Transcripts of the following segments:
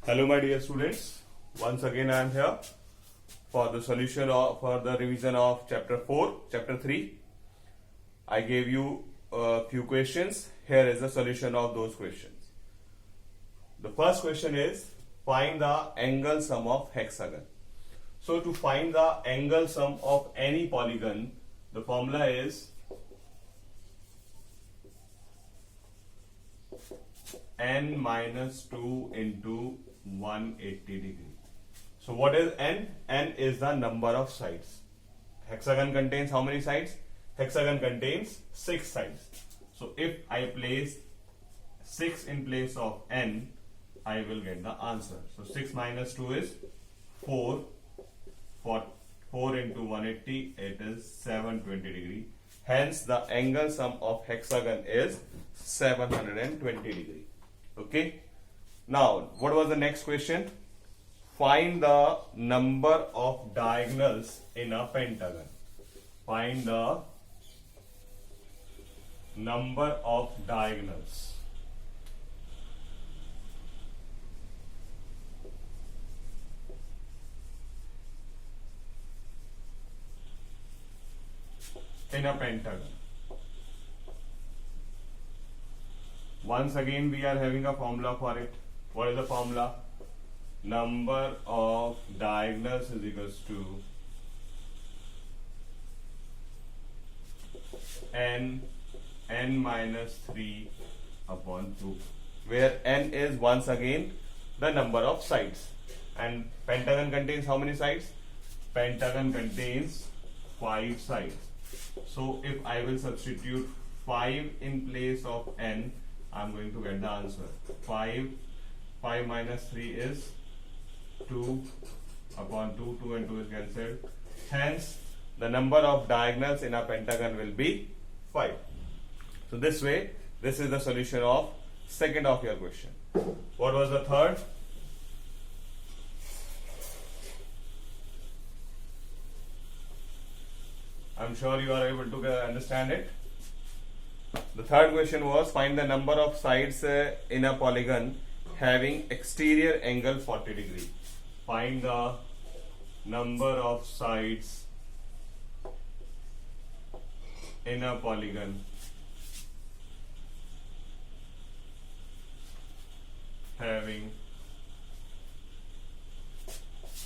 Hello my dear students, once again I am here for the solution of for the revision of chapter 4, chapter 3. I gave you a few questions. Here is the solution of those questions. The first question is find the angle sum of hexagon. So to find the angle sum of any polygon, the formula is n minus 2 into 180 degree. So what is n? N is the number of sides. Hexagon contains how many sides? Hexagon contains 6 sides. So if I place 6 in place of n, I will get the answer. So 6 minus 2 is 4. For 4 into 180, it is 720 degree. Hence the angle sum of hexagon is 720 degree. Okay. Now, what was the next question? Find the number of diagonals in a pentagon. Find the number of diagonals. In a pentagon. Once again we are having a formula for it. What is the formula? Number of diagonals is equals to n minus 3 upon 2, where n is once again the number of sides, and pentagon contains how many sides? Pentagon contains 5 sides. So if I will substitute 5 in place of n, I am going to get the answer. 5 minus 3 is 2 upon 2. 2 and 2 is cancelled. Hence, the number of diagonals in a pentagon will be 5. So this way, this is the solution of second of your question. What was the third? I'm sure you are able to understand it. The third question was find the number of sides in a polygon having exterior angle 40 degree. Find the number of sides in a polygon having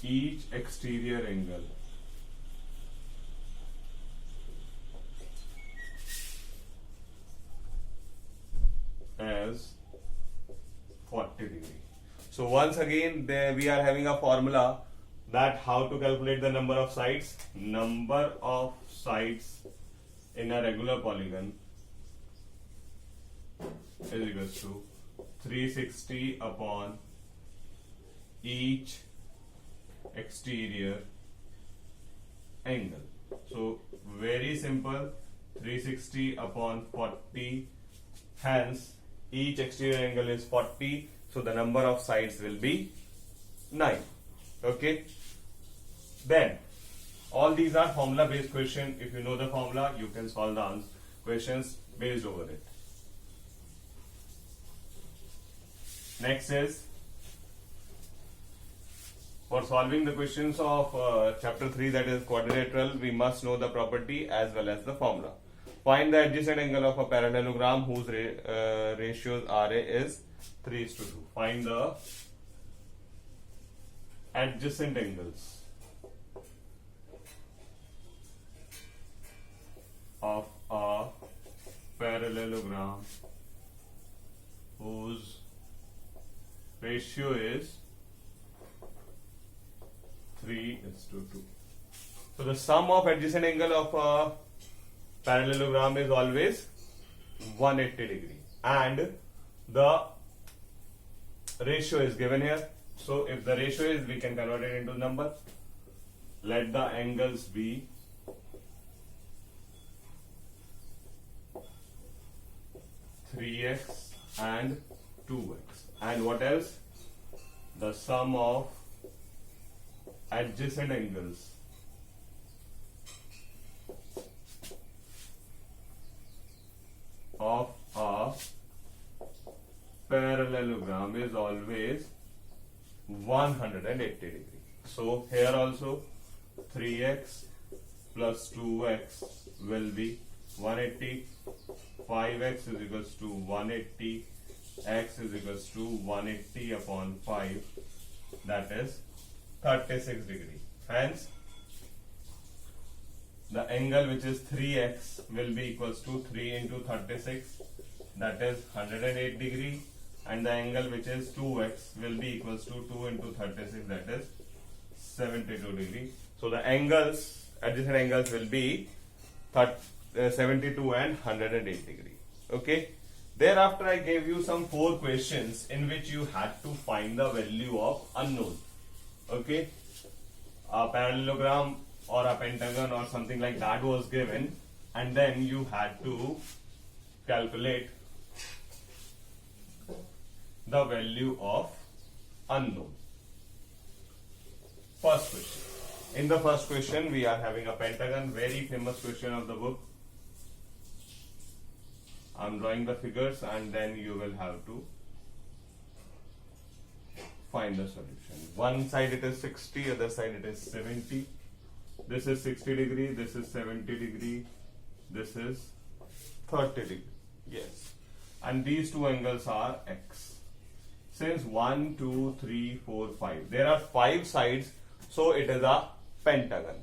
each exterior angle as 40 degree. So once again we are having a formula that how to calculate the number of sides. Number of sides in a regular polygon is equals to 360 upon each exterior angle. So very simple, 360 upon 40, hence each exterior angle is 40, so the number of sides will be 9. Okay. Then all these are formula based questions. If you know the formula, you can solve the questions based over it. Next is for solving the questions of chapter 3, that is quadrilateral, we must know the property as well as the formula. Find the adjacent angle of a parallelogram whose ratios RA is 3:2. Find the adjacent angles of a parallelogram whose ratio is 3:2. So the sum of adjacent angle of a parallelogram is always 180 degree, and the ratio is given here. So if the ratio is, we can convert it into number. Let the angles be 3x and 2x, and what else? The sum of adjacent angles of a parallelogram is always 180 degree. So here also 3x plus 2x will be 180. 5x is equals to 180. X is equals to 180 upon 5. That is 36 degree. Hence, the angle which is 3x will be equals to 3 into 36. That is 108 degree. And the angle which is 2x will be equals to 2 into 36. That is 72 degree. So the angles, adjacent angles will be 72 and 108 degree. Okay. Thereafter, I gave you some 4 questions in which you had to find the value of unknown. Okay. A parallelogram or a pentagon or something like that was given, and then you had to calculate the value of unknown. First question. In the first question, we are having a pentagon, very famous question of the book. I'm drawing the figures and then you will have to find the solution. One side it is 60, other side it is 70. This is 60 degree, this is 70 degree, this is 30 degree. Yes. And these two angles are x. Since 1, 2, 3, 4, 5. There are 5 sides, so it is a pentagon.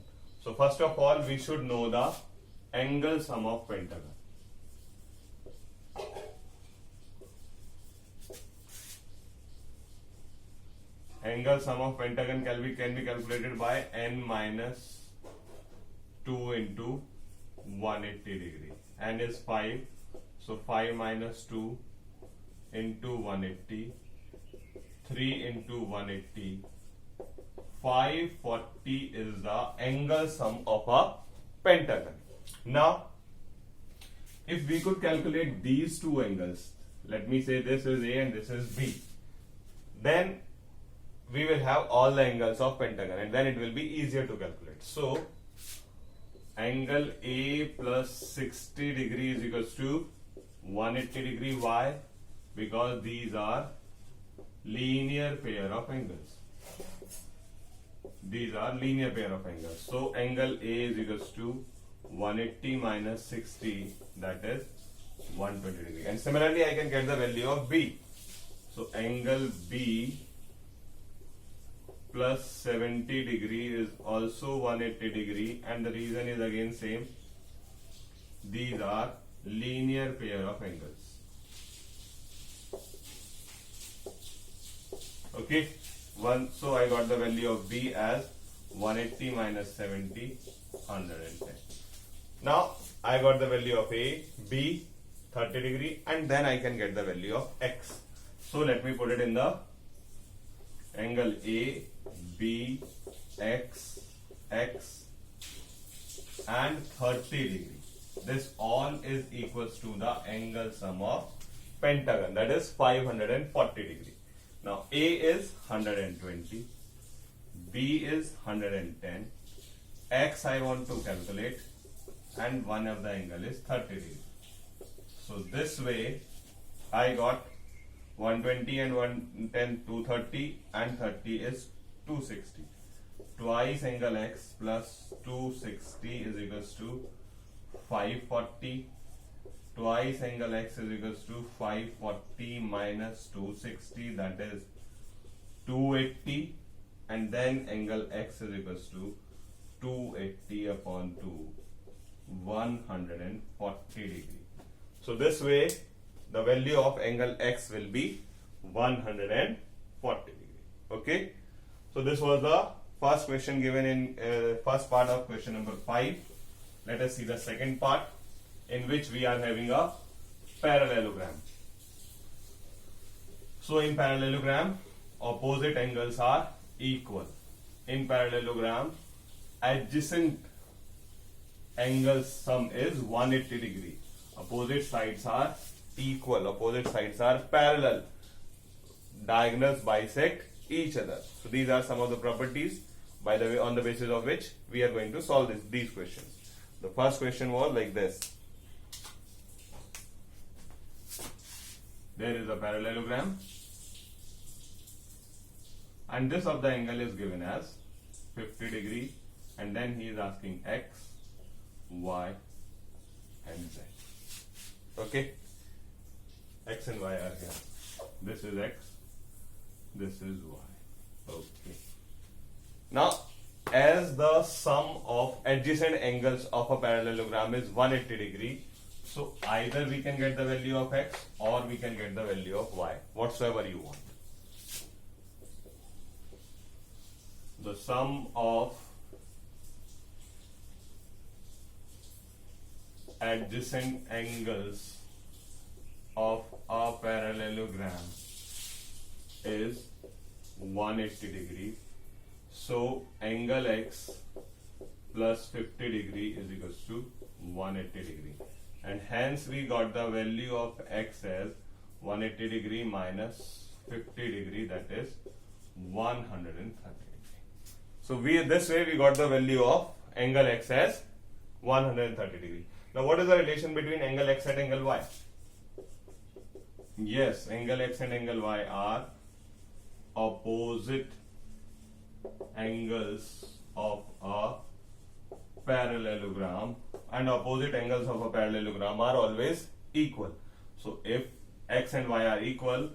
So first of all, we should know the angle sum of pentagon. Angle sum of pentagon can be calculated by n minus 2 into 180 degree. N is 5, so 5 minus 2 into 180, 3 into 180, 540 is the angle sum of a pentagon. Now, if we could calculate these two angles, let me say this is A and this is B, then we will have all the angles of pentagon and then it will be easier to calculate. So, angle A plus 60 degree is equals to 180 degree. Why? Because these are linear pair of angles. These are linear pair of angles. So, angle A is equals to 180 minus 60, that is 120 degree. And similarly, I can get the value of B. So, angle B plus 70 degree is also 180 degree, and the reason is again same. These are linear pair of angles. Okay. So I got the value of B as 180 minus 70, 110. Now I got the value of A, B, 30 degree, and then I can get the value of X. So let me put it in the angle A, B, X, X, and 30 degree. This all is equals to the angle sum of pentagon, that is 540 degree. Now A is 120, B is 110, X I want to calculate, and one of the angle is 30 degree. So this way I got 120 and 110, 230, and 30 is 260. Twice angle X plus 260 is equals to 540. Twice angle X is equals to 540 minus 260, that is 280, and then angle X is equals to 280 upon 2, 140 degree. So this way the value of angle X will be 140 degree. Okay. So this was the first question given in first part of question number 5. Let us see the second part, in which we are having a parallelogram. So in parallelogram, opposite angles are equal. In parallelogram, adjacent angle sum is 180 degree. Opposite sides are equal. Opposite sides are parallel. Diagonals bisect each other. So these are some of the properties, by the way, on the basis of which we are going to solve these questions. The first question was like this. There is a parallelogram. and this of the angle is given as 50 degree, and then he is asking x, y and z. Okay, x and y are here. This is x, this is y. Okay, now as the sum of adjacent angles of a parallelogram is 180 degree, so either we can get the value of x or we can get the value of y, whatsoever you want. The sum of adjacent angles of a parallelogram is 180 degree. So angle x plus 50 degree is equals to 180 degree. And hence we got the value of x as 180 degree minus 50 degree, that is 130 degree. So this way we got the value of angle x as 130 degree. Now what is the relation between angle x and angle y? Yes, angle x and angle y are opposite angles of a parallelogram, and opposite angles of a parallelogram are always equal. So if x and y are equal,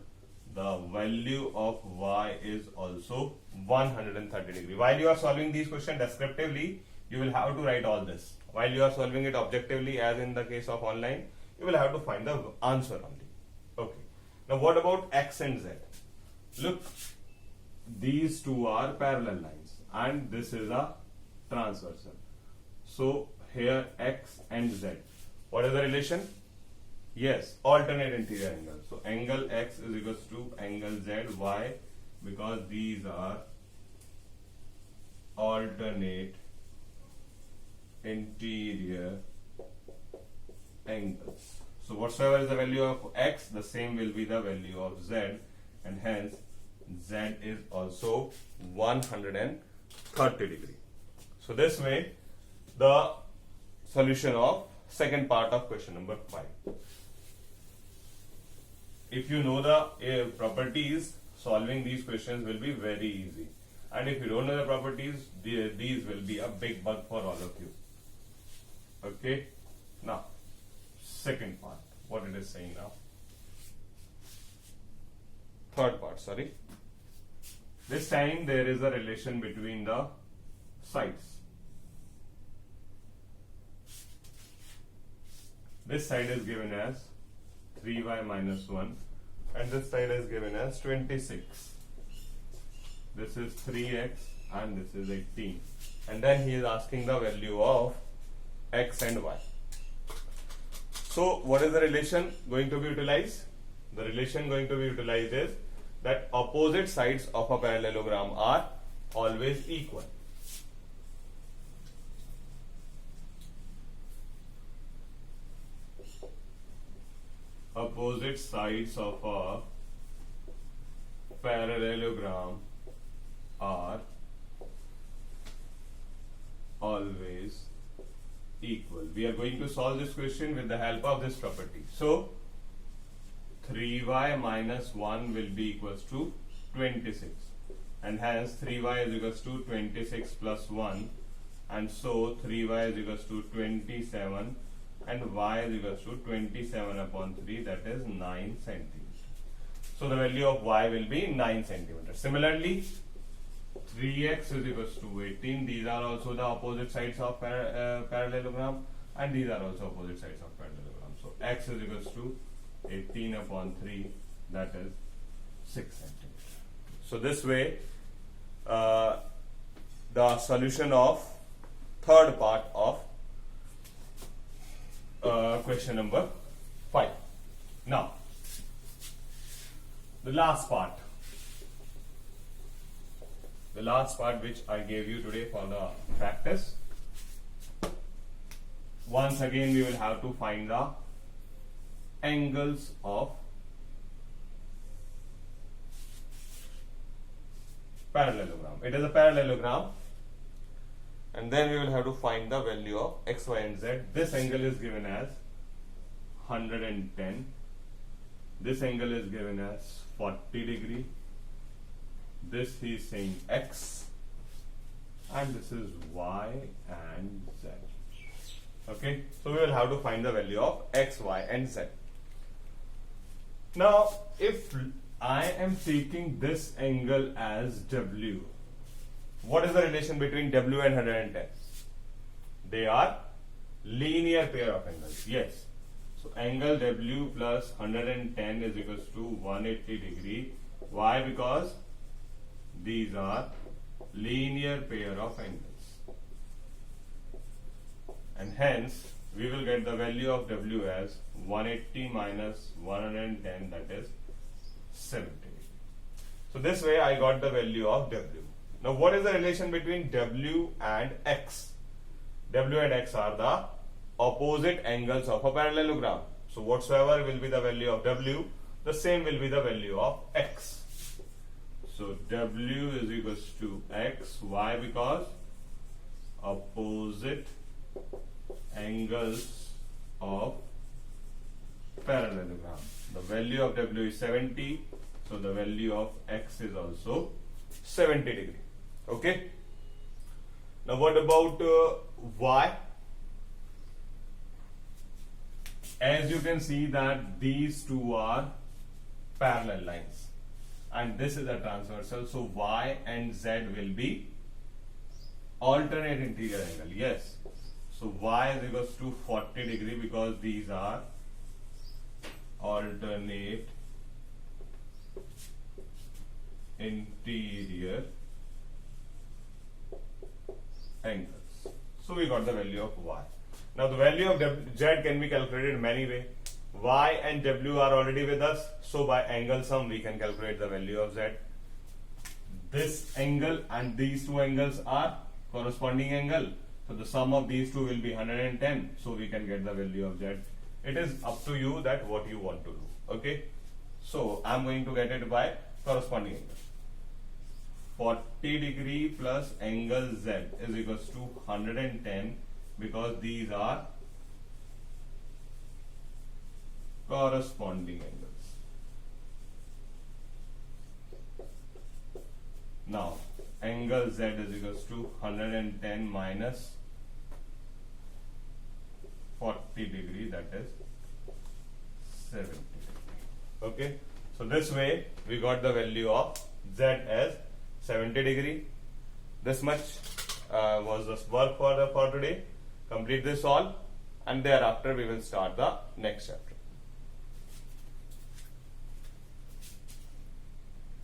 the value of y is also 130 degree. While you are solving these questions descriptively, you will have to write all this. While you are solving it objectively, as in the case of online, you will have to find the answer only. Okay. Now what about x and z? Look, these two are parallel lines and this is a transversal. So here x and z. What is the relation? Yes, alternate interior angle. So angle x is equals to angle z. Why? Because these are alternate interior angles. So whatsoever is the value of x, the same will be the value of z, and hence z is also 130 degree. So this way the solution of second part of question number 5. If you know the properties, solving these questions will be very easy. And if you don't know the properties, these will be a big bug for all of you. Okay. Now, second part, what it is saying now. Third part, sorry. This time there is a relation between the sides. This side is given as 3y minus 1 and this side is given as 26. This is 3x and this is 18. And then he is asking the value of x and y. So what is the relation going to be utilized? The relation going to be utilized is that opposite sides of a parallelogram are always equal. Opposite sides of a parallelogram are always equal. We are going to solve this question with the help of this property. So 3y minus 1 will be equals to 26, and hence 3y is equals to 26 plus 1, and so 3y is equals to 27 and y is equals to 27 upon 3, that is 9 centimeters. So the value of y will be 9 centimeters. Similarly, 3x is equals to 18. These are also the opposite sides of parallelogram, and these are also opposite sides of parallelogram. So x is equals to 18 upon 3, that is 6 centimeters. So this way the solution of third part of question number 5. Now the last part which I gave you today for the practice. Once again we will have to find the angles of parallelogram. It is a parallelogram, and then we will have to find the value of x, y and z. This angle is given as 110. This angle is given as 40 degree. this he is saying x, and this is y and z. Okay, so we will have to find the value of x, y and z. Now, if I am taking this angle as W, what is the relation between W and 110? They are linear pair of angles. Yes. So angle W plus 110 is equals to 180 degree. Why? Because these are linear pair of angles. And hence, we will get the value of W as 180 minus 110, that is 70. So this way I got the value of W. Now what is the relation between W and X? W and X are the opposite angles of a parallelogram. So whatsoever will be the value of W, the same will be the value of X. So W is equals to X. Why? Because opposite angles of parallelogram. The value of W is 70, so the value of X is also 70 degree. Okay. Now what about Y? As you can see that these two are parallel lines and this is a transversal, so Y and Z will be alternate interior angle. Yes. So Y is equals to 40 degree because these are alternate interior angles. So we got the value of Y. Now the value of Z can be calculated in many ways. Y and W are already with us, so by angle sum we can calculate the value of Z. This angle and these two angles are corresponding angle. So the sum of these two will be 110, so we can get the value of Z. It is up to you that what you want to do. Okay. So I am going to get it by corresponding angle. 40 degree plus angle Z is equals to 110 because these are corresponding angles. Now angle Z is equals to 110 minus 40 degree, that is 70 degree. Okay, so this way we got the value of Z as 70 degree. This much was the work for today. Complete this all and thereafter we will start the next chapter.